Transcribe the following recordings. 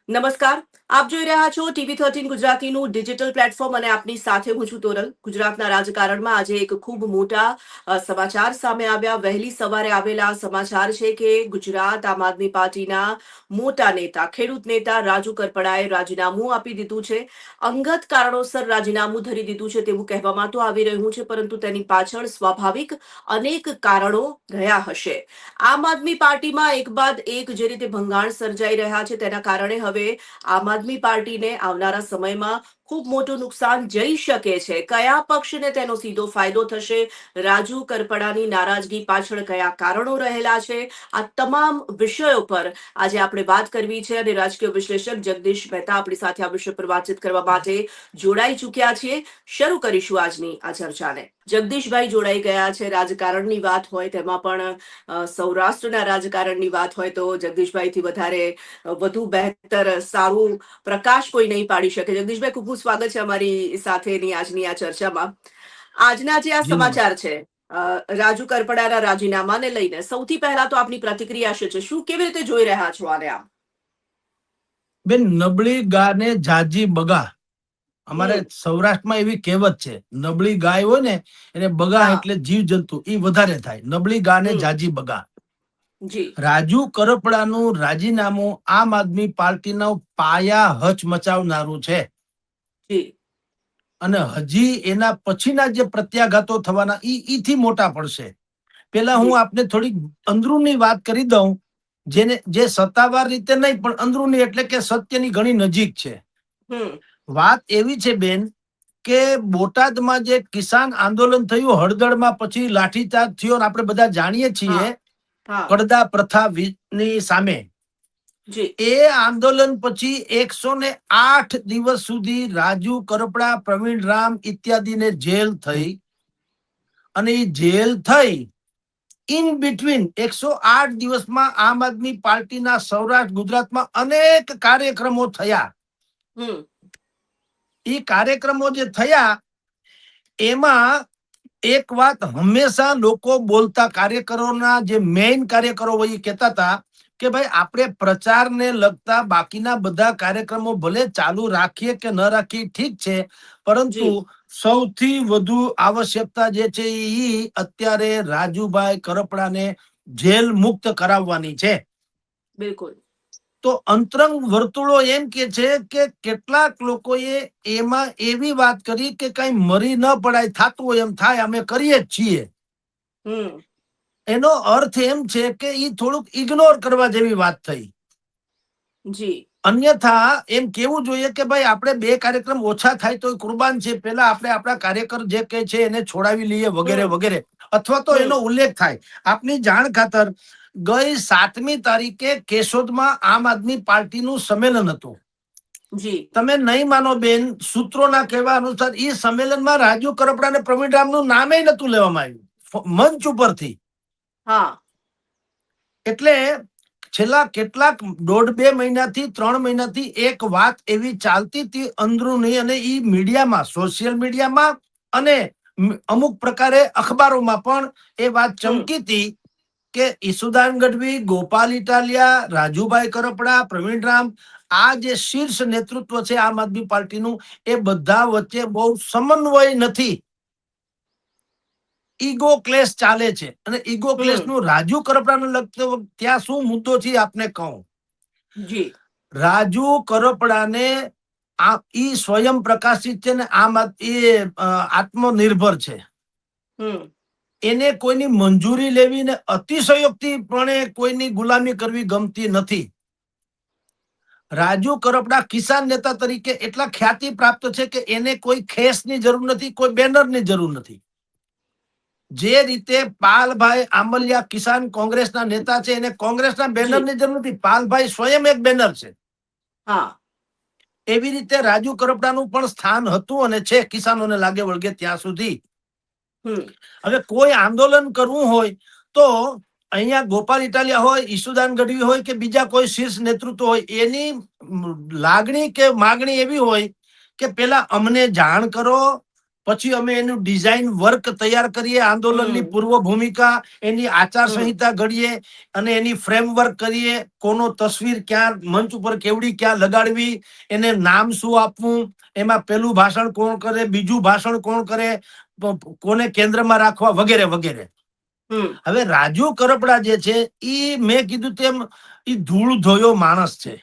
નમસ્કાર. આપ જોઈ રહ્યા છો TV13 ગુજરાતીનું ડિજિટલ પ્લેટફોર્મ અને આપની સાથે હું છું તોરલ. ગુજરાતના રાજકારણમાં આજે એક ખૂબ મોટા સમાચાર સામે આવ્યા. વહેલી સવારે આવેલા સમાચાર છે કે ગુજરાત આમ આદમી પાર્ટીના મોટા નેતા, ખેડૂત નેતા રાજુ કરપડાએ રાજીનામું આપી દીધું છે. અંગત કારણોસર રાજીનામું ધરી દીધું છે તેવું કહેવામાં તો આવી રહ્યું છે, પરંતુ તેની પાછળ સ્વાભાવિક અનેક કારણો રહ્યા હશે. આમ આદમી પાર્ટીમાં એક બાદ એક જે રીતે ભંગાણ સર્જાઈ રહ્યા છે તેના કારણે હવે આમ આદમી પાર્ટીને આવનારા સમયમાં ખૂબ મોટું નુકસાન જઈ શકે છે. કયા પક્ષને તેનો સીધો ફાયદો થશે? રાજુ કરપડાની નારાજગી પાછળ કયા કારણો રહેલા છે? આ તમામ વિષયો પર આજે આપણે વાત કરવી છે અને રાજકીય વિશ્લેષક જગદીશ મહેતા આપણી સાથે આ વિષય પર વાતચીત કરવા માટે જોડાઈ ચૂક્યા છીએ. શરૂ કરીશું આજની આ ચર્ચાને. જગદીશભાઈ જોડાઈ ગયા છે. રાજકારણની વાત હોય તેમાં પણ સૌરાષ્ટ્રના રાજકારણની વાત હોય તો જગદીશભાઈથી વધુ બહેતર સારું પ્રકાશ કોઈ નહીં પાડી શકે. જગદીશભાઈ, ખૂબ ખૂબ સ્વાગત છે અમારી સાથેની આજની આ ચર્ચામાં. આજના જે આ જી નમસ્કાર. સમાચાર છે રાજુ કરપડાના રાજીનામાને લઈને, સૌથી પહેલા તો આપની પ્રતિક્રિયા શું છે? શું કેવી રીતે જોઈ રહ્યા છો આને આપ? બેન, નબળી ગાને જાજી બગા. અમારે હમ. સૌરાષ્ટ્રમાં એવી કહેવત છે, નબળી ગાય હોય ને એને બગા હા. એટલે જીવ જંતુ એ વધારે થાય. નબળી ગાને હમ. જાજી બગા. જી. રાજુ કરપડાનું રાજીનામું આમ આદમી પાર્ટીનો પાયા હચમચાવનારું છે જી. અને હજી એના પછીના જે પ્રત્યાઘાતો થવાના ઈથી મોટા પડશે. પેલા હું જી. આપને થોડીક અંદરૂની વાત કરી દઉં, જે સત્તાવાર રીતે નહીં પણ અંદરૂની, એટલે કે સત્યની ઘણી નજીક છે. હમ. વાત એવી છે બેન કે બોટાદમાં જે કિસાન આંદોલન થયું, હળદળમાં પછી લાઠીચાર્જ થયો, આપણે બધા જાણીએ છીએ, હા. હા. કડદા પ્રથા ની સામે. જી. એ આંદોલન પછી 108 દિવસ સુધી રાજુ કરપડા, પ્રવીણ રામ ઇત્યાદિને જેલ થઈ અને એ જેલ થઈ ઇન બિટવીન 108 દિવસમાં આમ આદમી પાર્ટીના સૌરાષ્ટ્ર ગુજરાતમાં અનેક કાર્યક્રમો થયા. હમ. એ કાર્યક્રમો જે થયા એમાં એક વાત હંમેશા લોકો બોલતા, કાર્યકરોના જે મેઇન કાર્યકરો હોય એ કહેતા હતા કે ભાઈ આપણે પ્રચારને લગતા બાકીના બધા કાર્યક્રમો ભલે ચાલુ રાખીએ કે ન રાખીએ ઠીક છે, પરંતુ જી. સૌથી વધુ આવશ્યકતા જે છે એ અત્યારે રાજુભાઈ કરપડાને જેલ મુક્ત કરાવવાની છે. બિલકુલ. તો અંતરંગ વર્તુળો એમ કે છે કે કેટલાક લોકોએ એમાં એવી વાત કરી કે કઈ મરી ન પડાય, થતું હોય એમ થાય, અમે કરીએ જ છીએ. હમ. એનો અર્થ એમ છે કે એ થોડુંક ઇગ્નોર કરવા જેવી વાત થઈ. જી. અન્યથા એમ કેવું જોઈએ કે ભાઈ આપણે બે કાર્યક્રમ ઓછા થાય તો કુરબાન છે, પેલા આપણે આપણા કાર્યકર જે કહે છે એને છોડાવી લઈએ વગેરે હમ. વગેરે, અથવા તો હમ. એનો ઉલ્લેખ થાય. આપની જાણ ખાતર ગઈ 7મી તારીખે કેશોદમાં આમ આદમી પાર્ટીનું સંમેલન હતું. જી. તમે નહીં માનો બેન, સૂત્રોના કહેવા અનુસાર એ સંમેલનમાં રાજુ કરપડા અને પ્રવીણ રામનું નામે નતું લેવામાં આવ્યું મંચ ઉપરથી. હા. એટલે છેલ્લા કેટલાક 1.5-2 મહિનાથી 3 મહિનાથી એક વાત એવી ચાલતી હતી અંદરૂની, અને એ મીડિયામાં, સોશિયલ મીડિયામાં અને અમુક પ્રકારે અખબારોમાં પણ એ વાત હમ. ચમકી હતી કે ઈસુદાન ગઢવી, ગોપાલ ઇટાલિયા, રાજુભાઈ કરપડા, પ્રવીણ રામ, આ જે શીર્ષ નેતૃત્વ છે આમ આદમી પાર્ટીનું, એ બધા વચ્ચે બહુ સમન્વય નથી. ઈગો ક્લેશ ચાલે છે. અને ઈગો ક્લેશ હમ. નું રાજુ કરપડાને લગતો ત્યાં શું મુદ્દો છે આપને કહું. જી. રાજુ કરપડાને ઈ સ્વયં પ્રકાશિત છે ને આમ એ આત્મનિર્ભર છે. હમ. એને કોઈની મંજૂરી લેવી ને અતિશયોક્તિપણે કોઈની ગુલામી કરવી ગમતી નથી. રાજુ કરપડા કિસાન નેતા તરીકે એટલા ખ્યાતિ પ્રાપ્ત છે કે એને કોઈ ખેસની જરૂર નથી, કોઈ બેનરની જરૂર નથી. જે રીતે પાલભાઈ આંબલિયા કિસાન કોંગ્રેસના નેતા છે, એને કોંગ્રેસના જી. બેનરની જરૂર નથી, પાલભાઈ સ્વયં એક બેનર છે. હા. એવી રીતે રાજુ કરપડાનું પણ સ્થાન હતું અને છે, કિસાનોને લાગે વળગે ત્યાં સુધી. હમ. હવે કોઈ આંદોલન કરવું હોય તો અહીંયા ગોપાલ ઇટાલિયા હોય, ઈસુદાન ગઢવી હોય કે બીજા કોઈ શીર્ષ નેતૃત્વ હોય, એની લાગણી કે માગણી એવી હોય કે પેલા અમને જાણ કરો, પછી અમે એનું ડિઝાઇન વર્ક તૈયાર કરીએ, આંદોલનની હમ પૂર્વ ભૂમિકા, એની આચાર હમ સંહિતા ઘડીએ અને એની ફ્રેમવર્ક કરીએ, કોનો તસવીર ક્યાં મંચ ઉપર કેવડી ક્યાં લગાડવી, એને નામ શું આપવું, એમાં પેલું ભાષણ કોણ કરે, બીજું ભાષણ કોણ કરે, કોને કેન્દ્રમાં રાખવા, વગેરે વગેરે. હમ હવે રાજુ કરપડા જે છે એ મેં કીધું તેમ એ ધૂળ ધોયો માણસ છે.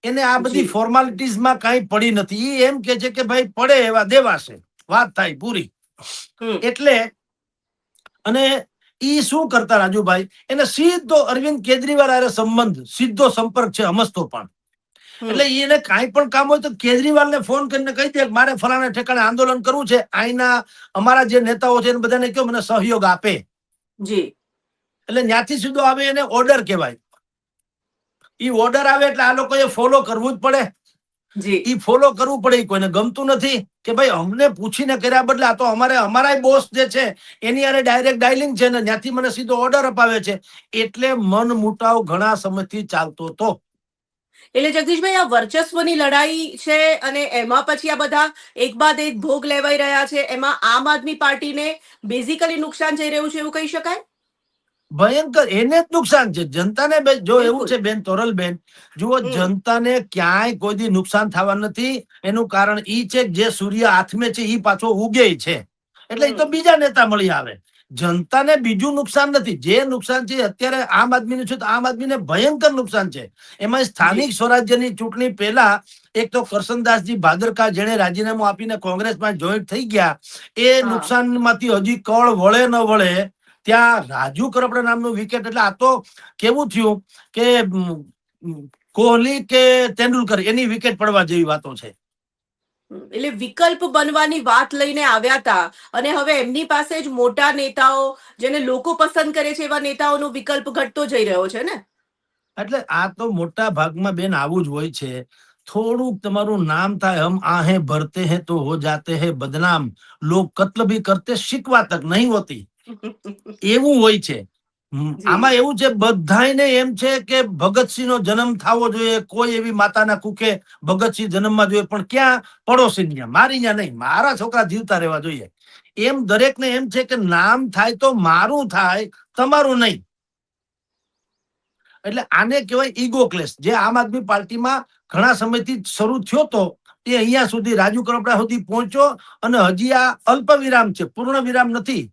એને આ બધી જી ફોર્માલિટીઝમાં કાંઈ પડી નથી. એ એમ કે છે કે ભાઈ પડે એવા દેવાશે, વાત થાય પૂરી. હમ એટલે અને ઈ શું કરતા રાજુભાઈ, એને સીધો અરવિંદ કેજરીવાલ હારે સંબંધ, સીધો સંપર્ક છે સમજતો પણ. એટલે હમ એને કાંઈ પણ કામ હોય તો કેજરીવાલને ફોન કરીને કહી દે કે મારે ફલાણા ઠેકાણે આંદોલન કરવું છે, અહીંના અમારા જે નેતાઓ છે એને બધાને કહો મને સહયોગ આપે. જી એટલે ત્યાંથી સીધો આવે, એને ઓર્ડર કહેવાય. ઈ ઓર્ડર આવે એટલે આ લોકોએ ફોલો કરવું જ પડે. જી ઈ ફોલો કરવું પડે. ઈ કોઈને ગમતું નથી કે ભાઈ અમને પૂછીને કર્યા બદલે આ તો અમારાય બોસ જે છે એની હારે ડાયરેક્ટ ડાયલિંગ છે ને ત્યાંથી મને સીધો ઓર્ડર અપાવે છે. એટલે મન મુટાવ ઘણા સમયથી ચાલતો હતો. એટલે જગદીશભાઈ, આ વર્ચસ્વની લડાઈ છે અને એમાં પછી આ બધા એક બાદ એક ભોગ લેવાઈ રહ્યા છે, એમાં આમ આદમી પાર્ટીને બેઝિકલી નુકસાન જઈ રહ્યું છે એવું કહી શકાય. ભયંકર એને જ નુકસાન છે. જનતાને જો એવું બિલકુલ. છે બેન તોરલબેન, જુઓ હમ જનતાને ક્યાંય કોઈ દી નુકસાન થવા નથી. એનું કારણ ઈ છે કે જે સૂર્ય હાથમે છે ઈ પાછો ઉગે છે. એટલે એ તો હમ બીજા નેતા મળી આવે. જનતાને બીજું નુકસાન નથી. જે નુકસાન છે અત્યારે આમ આદમીનું છે, તો આમ આદમીને ભયંકર નુકસાન છે. એમાં જી સ્થાનિક સ્વરાજ્યની ચૂંટણી પહેલા એક તો કરસનદાસજી ભાદરકા જેણે રાજીનામું આપીને કોંગ્રેસમાં જોઈન્ટ થઈ ગયા, એ હા નુકસાનમાંથી હજી કળ વળે ન વળે ત્યાં રાજુ કરપડા નામનું વિકેટ. એટલે આ તો કેવું થયું કે કોહલી કે તેંડુલકર એની વિકેટ પડવા જેવી વાતો છે. એટલે વિકલ્પ બનવાની વાત લઈને આવ્યા હતા અને હવે એમની પાસે જ મોટા નેતાઓ, જેને લોકો પસંદ કરે છે એવા નેતાઓનો વિકલ્પ ઘટતો જઈ રહ્યો છે ને. એટલે આ તો મોટા ભાગમાં બેન આવું જ હોય છે. થોડુંક તમારું નામ થાય, હમ આહે ભરતે હે તો હો જાતે હે બદનામ, લોગ કત્લ ભી કરતે શિકવા તક નહીં હોતી, એવું હોય છે. જી આમાં એવું છે, બધાયને એમ છે કે ભગતસિંહ નો જન્મ થવો જોઈએ, કોઈ એવી માતાના કુખે ભગતસિંહ જન્મમાં જોઈએ, પણ ક્યાં પડોશી ત્યાં, મારી ત્યાં નહીં, મારા છોકરા જીવતા રહેવા જોઈએ. એમ દરેકને એમ છે કે નામ થાય તો મારું થાય, તમારું નહીં. એટલે આને કહેવાય ઈગો ક્લેશ, જે આમ આદમી પાર્ટીમાં ઘણા સમયથી શરૂ થયો તો એ અહીંયા સુધી રાજુ કરપડા સુધી પહોંચ્યો. અને હજી આ અલ્પ વિરામ છે, પૂર્ણ વિરામ નથી.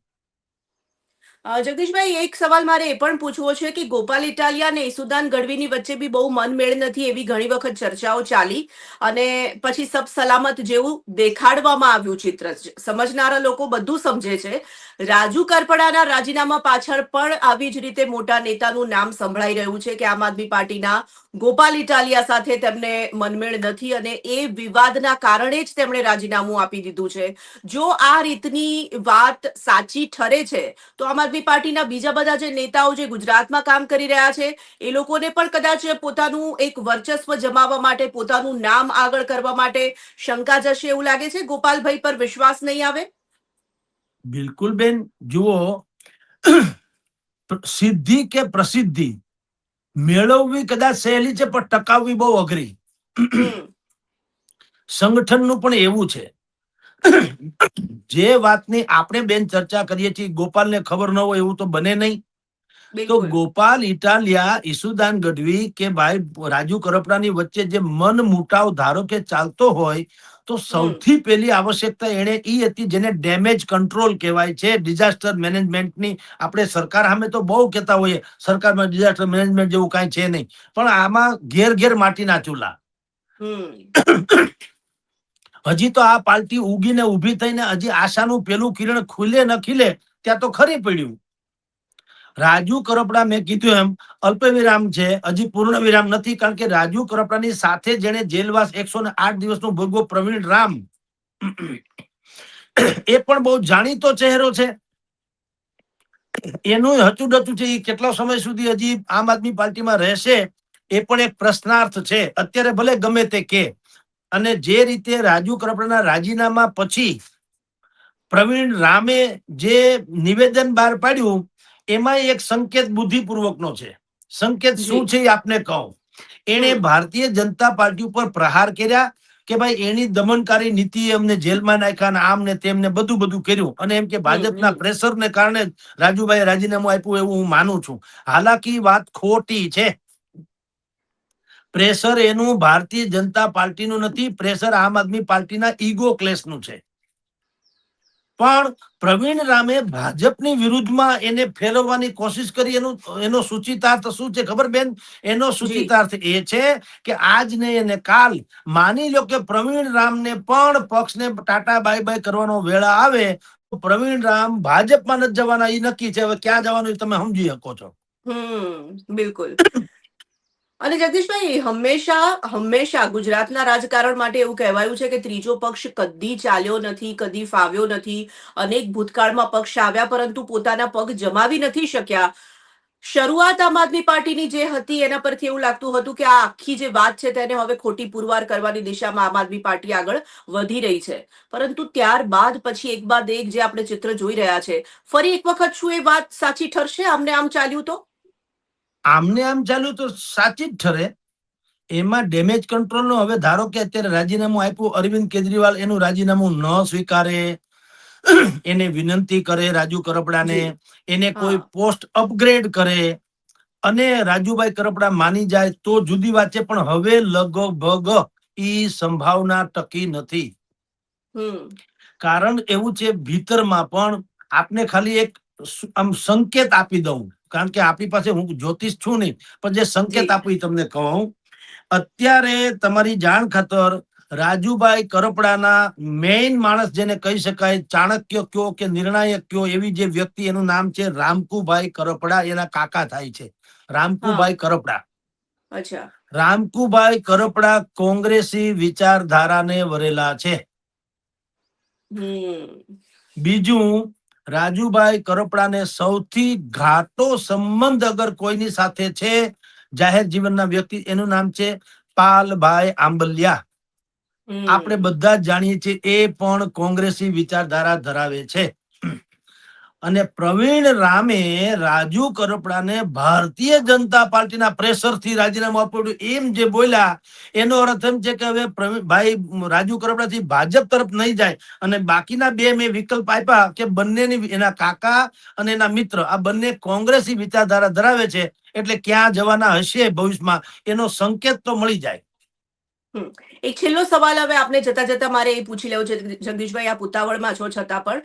જગદીશભાઈ, એક સવાલ મારે એ પણ પૂછવો છે કે ગોપાલ ઇટાલિયા અને ઈસુદાન ગઢવીની વચ્ચે બી બહુ મનમેળ નથી એવી ઘણી વખત ચર્ચાઓ ચાલી અને પછી સબ સલામત જેવું દેખાડવામાં આવ્યું ચિત્ર. સમજનારા લોકો બધું સમજે છે. રાજુ કરપડાના રાજીનામા પાછળ પણ આવી જ રીતે મોટા નેતાનું નામ સંભળાઈ રહ્યું છે કે આમ આદમી પાર્ટીના ગોપાલ ઇટાલિયા સાથે તેમને મનમેળ નથી અને એ વિવાદના કારણે જ તેમણે રાજીનામું આપી દીધું છે. જો આ રીતની વાત સાચી ઠરે છે તો આમ આદમી પાર્ટીના બીજા બધા જે નેતાઓ જે ગુજરાતમાં કામ કરી રહ્યા છે એ લોકોને પણ કદાચ પોતાનું એક વર્ચસ્વ જમાવવા માટે, પોતાનું નામ આગળ કરવા માટે શંકા જશે એવું લાગે છે. ગોપાલભાઈ પર વિશ્વાસ નહીં આવે. બિલકુલ બેન, જુઓ સિદ્ધિ કે પ્રસિદ્ધિ મેળવવી કદાચ સહેલી છે, પણ ટકાવવી બહુ અઘરી. હમ સંગઠનનું પણ એવું છે. જે વાતની આપણે બેન ચર્ચા કરીએ છીએ, ગોપાલને ખબર ન હોય એવું તો બને નહીં. તો બિલકુલ. ગોપાલ ઇટાલિયા, ઈસુદાન ગઢવી કે ભાઈ રાજુ કરપડાની વચ્ચે જે મન મુટાવ ધારો કે ચાલતો હોય, તો હમ સૌથી પહેલી આવશ્યકતા એને ઈ હતી જેને ડેમેજ કંટ્રોલ કહેવાય છે, ડિઝાસ્ટર મેનેજમેન્ટની. આપણે સરકાર સામે તો બહુ કહેતા હોઈએ સરકારમાં ડિઝાસ્ટર મેનેજમેન્ટ જેવું કાંઈ છે નહીં, પણ આમાં ઘેર ઘેર માટીના ચૂલા. હમ હજી તો આ પાર્ટી ઉગીને ઊભી થઈને હજી આશાનું પેલું કિરણ ખુલે ન ખીલે ત્યાં તો ખરી પડ્યું. રાજુ કરપડા મેં કીધું એમ અલ્પ વિરામ છે, હજી પૂર્ણ વિરામ નથી. કારણ કે રાજુ કરપડાની સાથે જેને જેલવાસ 108 દિવસનો ભોગવો પ્રવીણ રામ, એ પણ બહુ જાણીતો ચહેરો છે. એનું હચુડચું છે, એ કેટલો સમય સુધી હજી આમ આદમી પાર્ટીમાં રહેશે એ પણ એક પ્રશ્નાર્થ છે. અત્યારે ભલે ગમે તે કે, અને જે રીતે રાજુ કરપડાના રાજીનામા પછી પ્રવીણ રામે જે નિવેદન બહાર પાડ્યું, એમાં એક સંકેત બુદ્ધિપૂર્વકનો છે. સંકેત શું જી છે એ આપને કહું. એણે હમ ભારતીય જનતા પાર્ટી ઉપર પ્રહાર કર્યા, કે ભાઈ એની દમનકારી નીતિએ અમને જેલમાં નાખ્યા ને આમ ને તેમ ને બધું બધું કર્યું, અને એમ કે ભાજપના હમ પ્રેશરને કારણે જ રાજુભાઈ રાજીનામું આપ્યું એવું હું માનું છું. હાલાકી વાત ખોટી છે. પ્રેશર એનું ભારતીય જનતા પાર્ટીનું નથી, પ્રેશર આમ આદમી પાર્ટીના ઈગો ક્લેશનું છે. પણ પ્રવીણ રામે ભાજપની વિરુદ્ધમાં એને ફેરવવાની કોશિશ કરી. એનો સૂચિતાર્થ શું છે ખબર બેન? એનો જી સૂચિતાર્થ એ છે કે આજ ને અને કાલ માની લો કે પ્રવીણ રામને પણ પક્ષને ટાટા બાય બાય કરવાનો વેળા આવે તો પ્રવીણ રામ ભાજપમાં નથી જવાના, એ નક્કી છે. હવે ક્યાં જવાનું એ તમે સમજી શકો છો. બિલકુલ. અને જગદીશભાઈ, હંમેશા હંમેશા ગુજરાતના રાજકારણ માટે એવું કહેવાયું છે કે ત્રીજો પક્ષ કદી ચાલ્યો નથી, કદી ફાવ્યો નથી. અનેક ભૂતકાળમાં પક્ષ આવ્યા પરંતુ પોતાના પગ જમાવી નથી શક્યા. શરૂઆત આમ આદમી પાર્ટીની જે હતી એના પરથી એવું લાગતું હતું કે આ આખી જે વાત છે તેને હવે ખોટી પુરવાર કરવાની દિશામાં આમ આદમી પાર્ટી આગળ વધી રહી છે. પરંતુ ત્યારબાદ પછી એક બાદ એક જે આપણે ચિત્ર જોઈ રહ્યા છે, ફરી એક વખત શું એ વાત સાચી ઠરશે? આમને આમ ચાલ્યું તો? આમને આમ ચાલ્યું તો સાચી જ ઠરે. એમાં ડેમેજ કંટ્રોલ નો, હવે ધારો કે અત્યારે રાજીનામું આપ્યું અરવિંદ કેજરીવાલ, એનું રાજીનામું ન સ્વીકારે, એને વિનંતી કરે રાજુ કરપડાને, જી એને કોઈ હા પોસ્ટ અપગ્રેડ કરે અને રાજુભાઈ કરપડા માની જાય તો જુદી વાત છે. પણ હવે લગભગ ઈ સંભાવના ટકી નથી. હમ કારણ એવું છે, ભીતરમાં પણ આપને ખાલી એક આમ સંકેત આપી દઉં, કારણ કે આપણી પાસે, હું જ્યોતિષ છું નહીં, પણ જે સંકેત જી આપી તમને કહું. અત્યારે તમારી જાણ ખાતર રાજુભાઈ કરપડાના મેઇન માણસ જેને કહી શકાય, ચાણક્ય કયો કે નિર્ણાયક કયો, એવી જે વ્યક્તિ, એનું નામ છે રામકુભાઈ કરપડા. એના કાકા થાય છે હા રામકુભાઈ કરપડા. અચ્છા રામકુભાઈ કરપડા કોંગ્રેસી વિચારધારાને વરેલા છે. હમ બીજું, રાજુભાઈ કરપડાને સૌથી ઘાટો સંબંધ અગર કોઈની સાથે છે જાહેર જીવનના વ્યક્તિ, એનું નામ છે પાલભાઈ આંબલિયા. આપણે હમ બધા જ જાણીએ છીએ એ પણ કોંગ્રેસી વિચારધારા ધરાવે છે. અને પ્રવીણ રામે રાજુ કરપડાને ભારતીય જનતા પાર્ટીના પ્રેશરથી રાજીનામું આપ્યું એમ જે બોલ્યા, એનો અર્થ એમ છે કે હવે પ્રવીણભાઈ રાજુ કરપડાથી ભાજપ તરફ નહીં જાય. અને બાકીના બે મેં વિકલ્પ આપ્યા કે બંનેની, એના કાકા અને એના મિત્ર, આ બંને કોંગ્રેસી વિચારધારા ધરાવે છે. એટલે ક્યાં જવાના હશે ભવિષ્યમાં એનો સંકેત તો મળી જાય. હમ. એક છેલ્લો સવાલ હવે આપણે જતા જતા મારે એ પૂછી લેવો છે જગદીશભાઈ, આપ ઉતાવળમાં છો છતાં પણ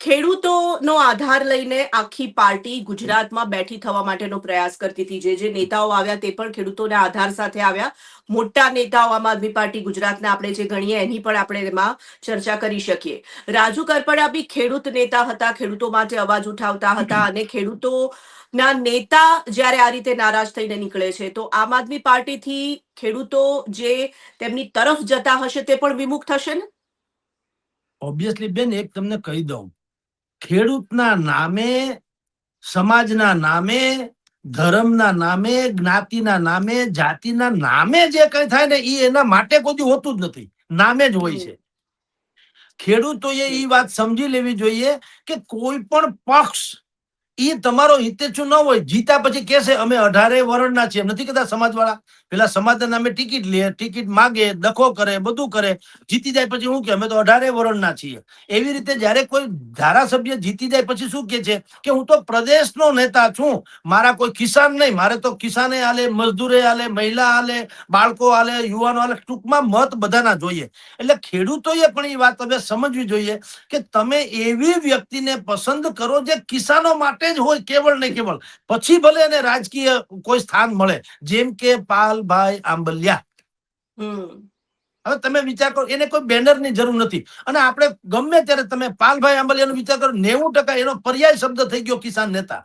ખેડૂતોનો આધાર લઈને આખી પાર્ટી ગુજરાતમાં બેઠી થવા માટેનો પ્રયાસ કરતી હતી. જે નેતાઓ આવ્યા તે પણ ખેડૂતોના આધાર સાથે આવ્યા. મોટા નેતાઓ આમ આદમી પાર્ટી ગુજરાતના આપણે જે ગણીએ એની પણ આપણે એમાં ચર્ચા કરી શકીએ. રાજુ કરપડા બી ખેડૂત નેતા હતા, ખેડૂતો માટે અવાજ ઉઠાવતા હતા. અને ખેડૂતો ના નેતા જ્યારે આ રીતે નારાજ થઈને નીકળે છે તો આમ આદમી પાર્ટીથી ખેડૂતો જે તેમની તરફ જતા હશે તે પણ વિમુખ થશે ને? ઓબ્વિયસલી બેન, એક તમને કહી દઉં, ખેડૂતના નામે, સમાજના નામે, ધર્મના નામે, જ્ઞાતિના નામે, જાતિના નામે જે કઈ થાય ને એ એના માટે કોઈ હોતું જ નથી, નામે જ હોય છે. હમ ખેડૂતોએ જી એ વાત સમજી લેવી જોઈએ કે કોઈ પણ પક્ષ ઈ તમારો હિતેચ્છુ ન હોય. જીતા પછી કેસે અમે 18 વર્ણના છીએ, નથી કહેતા સમાજવાળા. પેલા સમાજના નામે ટિકિટ લે, ટિકિટ માગે, ડખો કરે, બધું કરે. જીતી જાય પછી શું કે અમે તો 18 વર્ણના છીએ. એવી રીતે જયારે કોઈ ધારાસભ્ય જીતી જાય પછી શું કે છે કે હું તો પ્રદેશનો નેતા છું, મારા કોઈ કિસાન નહીં, મારે તો કિસાને હાલે, મજદૂરે હાલે, મહિલા હાલે, બાળકો હાલે, યુવાનો હાલે, ટૂંકમાં મત બધાના જોઈએ. એટલે ખેડૂતોએ પણ એ વાત હવે સમજવી જોઈએ કે તમે એવી વ્યક્તિને પસંદ કરો જે કિસાનો માટે જ હોય, કેવળ ને કેવળ. પછી ભલે એને રાજકીય કોઈ સ્થાન મળે, જેમ કે પાલભાઈ આંબલિયા. હમ હવે તમે વિચાર કરો, એને કોઈ બેનરની જરૂર નથી. અને આપણે ગમે ત્યારે તમે પાલભાઈ આંબલિયાનો વિચાર કરો, 90% એનો પર્યાય શબ્દ થઈ ગયો કિસાન નેતા.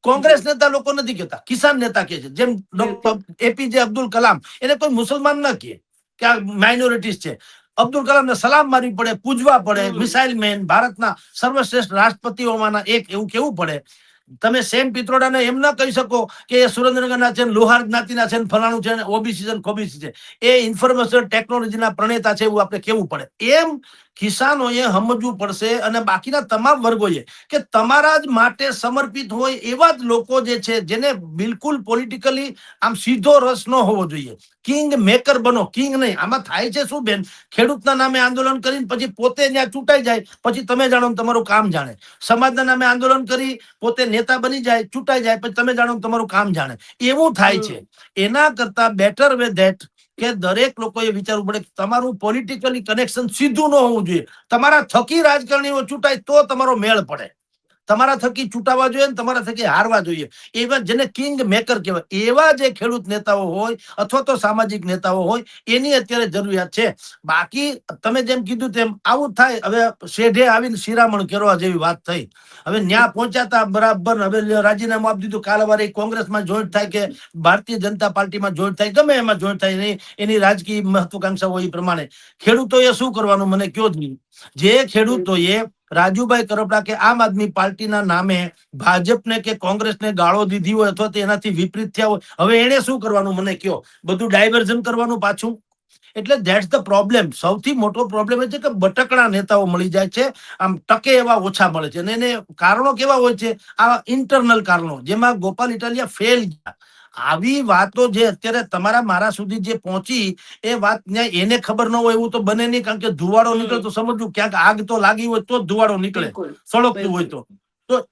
કોંગ્રેસ જી નેતા લોકો નથી કહેતા, કિસાન નેતા કહે છે. જેમ ડોક્ટર બિલકુલ એપીજે અબ્દુલ કલામ, એને કોઈ મુસલમાન ના કહે કે આ માઇનોરિટીઝ છે. અબ્દુલ કલામને સલામ મારવી પડે, પૂજવા પડે, હમ મિસાઇલ મેન, ભારતના સર્વશ્રેષ્ઠ રાષ્ટ્રપતિઓમાંના એક, એવું કેવું પડે. તમે સેમ પિત્રોડાને એમ ના કહી શકો કે એ સુરેન્દ્રનગરના છે, લોહાર જ્ઞાતિના છે, ફલાણું છે, ઓબીસી છે, ખોબીસી છે. એ ઇન્ફોર્મેશન ટેકનોલોજીના પ્રણેતા છે એવું આપણે કેવું પડે. એમ કિસાનોએ સમજવું પડશે અને બાકીના તમામ વર્ગોએ કે તમારા જ માટે સમર્પિત હોય એવા જ લોકો જે છે જેને બિલકુલ પોલિટિકલી આમ સીધો રસ ન હોવો જોઈએ. કિંગ મેકર બનો, કિંગ નહીં. આમાં થાય છે શું બેન, ખેડૂતના નામે આંદોલન કરીને પછી પોતે ત્યાં ચૂંટાઈ જાય, પછી તમે જાણો ને તમારું કામ જાણે. સમાજના નામે આંદોલન કરી પોતે નેતા બની જાય, ચૂંટાઈ જાય, પછી તમે જાણો ને તમારું કામ જાણે. એવું થાય છે. એના કરતા બેટર વે ધેટ કે દરેક લોકોએ વિચારવું પડે કે તમારું પોલિટિકલી કનેક્શન સીધું ન હોવું જોઈએ. તમારા થકી રાજકારણીઓ ચૂંટાય તો તમારો મેળ પડે. તમારા થકી ચૂંટાવા જોઈએ ને તમારા થકી હારવા જોઈએ. એવા જેને કિંગ મેકર કહેવાય એવા જે ખેડૂત નેતાઓ હોય અથવા તો સામાજિક નેતાઓ હોય એની અત્યારે જરૂરિયાત છે. બાકી તમે જેમ કીધું તેમ આવું થાય. હવે શેઢે આવીને શિરામણ કરવા જેવી વાત થઈ. હવે ન્યા પહોંચ્યા હતા બરાબર, હવે રાજીનામું આપી દીધું. કાલ વારે કોંગ્રેસમાં જોઈન્ટ થાય કે ભારતીય જનતા પાર્ટીમાં જોઈન્ટ થાય, ગમે એમાં જોઈન્ટ થાય, એની રાજકીય મહત્વાકાંક્ષા હોય એ પ્રમાણે ખેડૂતોએ શું કરવાનું મને કયો જ નહીં. જે ખેડૂતોએ રાજુભાઈ કરપડા કે આમ આદમી પાર્ટીના નામે ભાજપને કે કોંગ્રેસને ગાળો દીધી હોય અથવા તો એનાથી વિપરીત થયા હોય, હવે એને શું કરવાનું મને કયો? બધું ડાયવર્ઝન કરવાનું પાછું. એટલે ધેટ્સ ધ પ્રોબ્લેમ. સૌથી મોટો પ્રોબ્લેમ એ છે કે બટકણા નેતાઓ મળી જાય છે, આમ ટકે એવા ઓછા મળે છે. અને એને કારણો કેવા હોય છે? આ ઇન્ટરનલ કારણો, જેમાં ગોપાલ ઇટાલિયા ફેલ ગયા. આવી વાતો જે અત્યારે તમારા મારા સુધી જે પહોંચી એ વાત એને ખબર ન હોય એવું તો બને નહીં. કારણ કે ધુવાડો નીકળે તો સમજવું ક્યાંક આગ તો લાગી હોય તો જ ધુવાડો નીકળે, બિલકુલ સળગતું હોય બિલકુલ. તો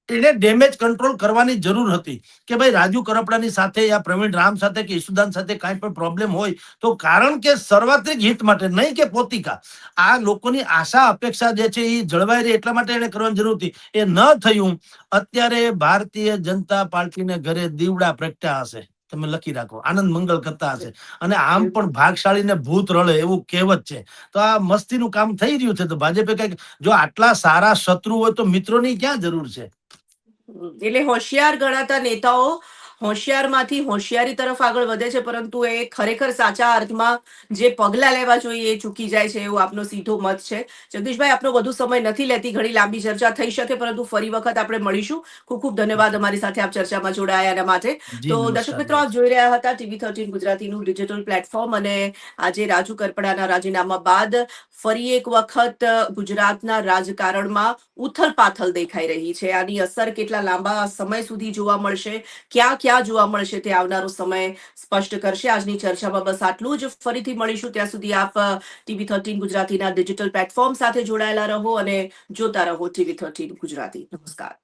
એને ડેમેજ કંટ્રોલ કરવાની જરૂર હતી કે ભાઈ રાજુ કરપડાની સાથે યા પ્રવીણ રામ સાથે કે ઈસુદાન સાથે કાંઈ પણ પ્રોબ્લેમ હોય તો કારણ કે સર્વાત્રિક હિત માટે, નહીં કે પોતિકા, આ લોકોની આશા અપેક્ષા જે છે એ જળવાઈ રહે એટલા માટે એને કરવાની જરૂર હતી. એ ન થયું. અત્યારે ભારતીય જનતા પાર્ટીને ઘરે દીવડા પ્રગટ્યા હશે, તમે લખી રાખો, આનંદ મંગલ કરતા હશે. અને આમ પણ ભાગશાળીને ભૂત રળે એવું કહેવત છે. તો આ મસ્તીનું કામ થઈ રહ્યું છે. તો ભાજપે કઈક, જો આટલા સારા શત્રુ હોય તો મિત્રોની ક્યાં જરૂર છે? એટલે હોશિયાર ગણાતા નેતાઓ હોશિયારમાંથી હોશિયારી તરફ આગળ વધે છે, પરંતુ એ ખરેખર સાચા અર્થમાં જે પગલા લેવા જોઈએ એ ચૂકી જાય છે, એવું આપનો સીધો મત છે. જગદીશભાઈ, આપનો વધુ સમય નથી લેતી, ઘણી લાંબી ચર્ચા થઈ શકે, પરંતુ ફરી વખત આપણે મળીશું. ખૂબ ખૂબ ધન્યવાદ અમારી સાથે આપ ચર્ચામાં જોડાયા એના માટે. જી તો દર્શક નમસ્કાર મિત્રો, બેન. આપ જોઈ રહ્યા હતા TV13 ગુજરાતીનું ડિજિટલ પ્લેટફોર્મ. અને આજે રાજુ કરપડાના રાજીનામા બાદ ફરી એક વખત ગુજરાતના રાજકારણમાં ઉથલપાથલ દેખાઈ રહી છે. આની અસર કેટલા લાંબા સમય સુધી જોવા મળશે, ક્યાં ક્યાં જોવા મળશે, તે આવનારો સમય સ્પષ્ટ કરશે. આજની ચર્ચામાં બસ આટલું જ. ફરીથી મળીશું. ત્યાં સુધી આપ TV13 ગુજરાતીના ડિજિટલ પ્લેટફોર્મ સાથે જોડાયેલા રહો અને જોતા રહો TV13 ગુજરાતી. નમસ્કાર.